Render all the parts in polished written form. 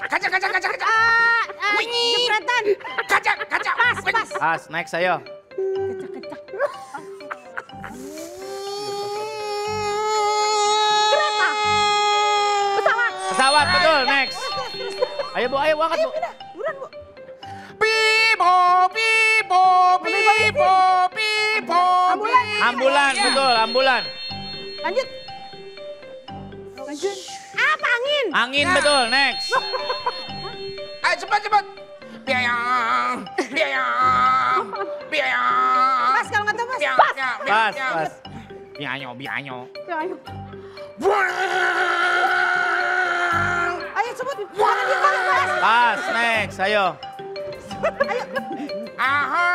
Kaca. Jepretan. Kaca. Pas. Pas, next ayo. Kereta. Pesawat. Pesawat, betul, next. Ayo Bu, ayo angkat Bu. Buruan Bu. Pipo. Ambulan, betul, ambulan. Lanjut. Apa angin? Angin, betul, next. Ayo cepat. Biayang. Pas kalau nggak tahu Mas. Pas. Bianyo. Ayo. Buang. Ayo sebut. Jangan dibalik Mas. Pas, next, ayo. Aha.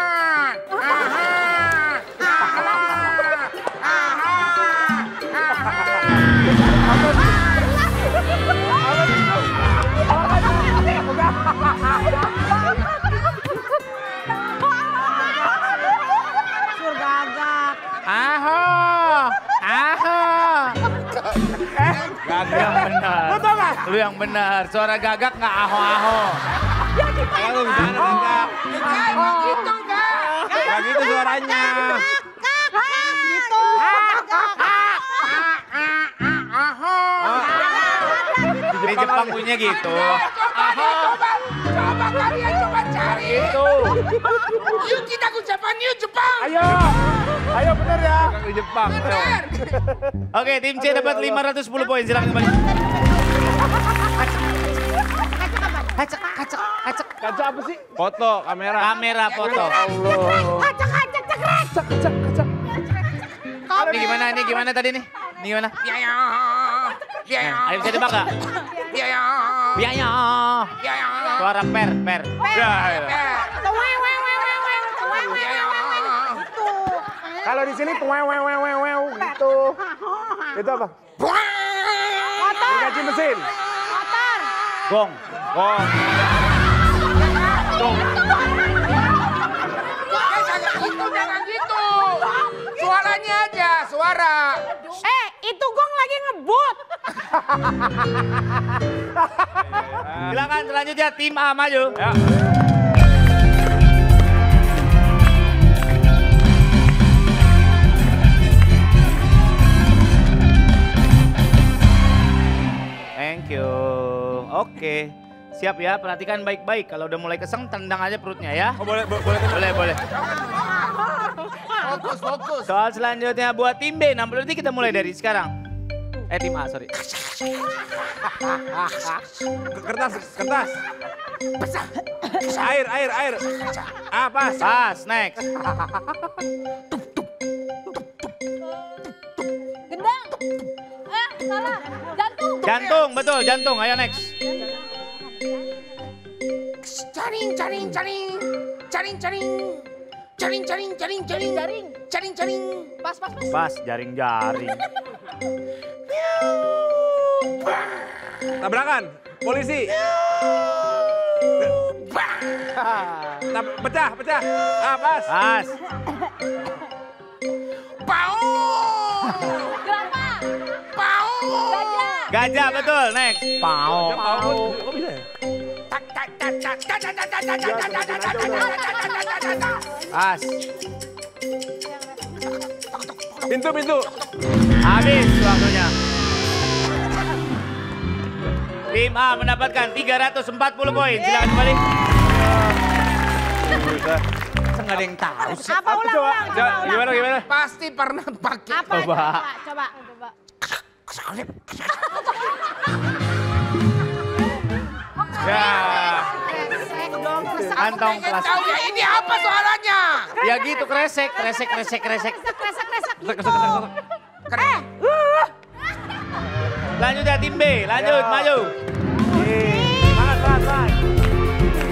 Sur gagak. Aho. Gagak yang benar. Betul nggak? Lu yang benar. Suara gagak nggak aho. Lu gimana gagak? Emang gitu enggak? Gak gitu suaranya. Gitu. Di Jepang bunyinya gitu. Coba kalian cari. Gitu. Yuk kita ke Jepang, yuk Jepang. Ayo bener ya. Di Jepang. Bener. Oke, tim C dapat 510 poin. Silakan kembali. Kaca. Kaca apa sih? Foto, kamera. Kamera foto. Kacak. Ini gimana tadi nih? Ini gimana? Biayang. Ayo bisa tebak gak? Biaya. Suara per. Kalau di sini wew gitu. Itu apa? Gergaji mesin. Gong. Jangan gitu. Suaranya aja, suara. Itu gong lagi ngebut. Silakan selanjutnya tim A maju. Ya. Thank you. Oke. Siap ya, perhatikan baik-baik. Kalau udah mulai keseng, tendang aja perutnya ya. Oh, boleh. Boleh. Fokus. Soal selanjutnya buat tim B, 60 detik kita mulai dari sekarang. Tim A, sorry. Kertas. Air. Pas. Pas, next. Gendang. Salah. Jantung, betul, jantung. Ayo next. Caring. Pas. Pas, jaring-jaring. Tabrakan. Polisi. Pecah. Pas. Pas. Pau. Gajah, betul, next. Pau. Kok bisa ya? Pas. Pintu. Habis waktunya. Tim A mendapatkan 340 poin. Silakan kembali. Nggak ada yang tahu sih. Apa ulang? Gimana? Pasti pernah pakai. Coba. Ya. Kresek. Kantong Pengen plastik. tahu ya ini apa suaranya? Ya gitu, kresek. Lanjut ya tim B, lanjut, maju.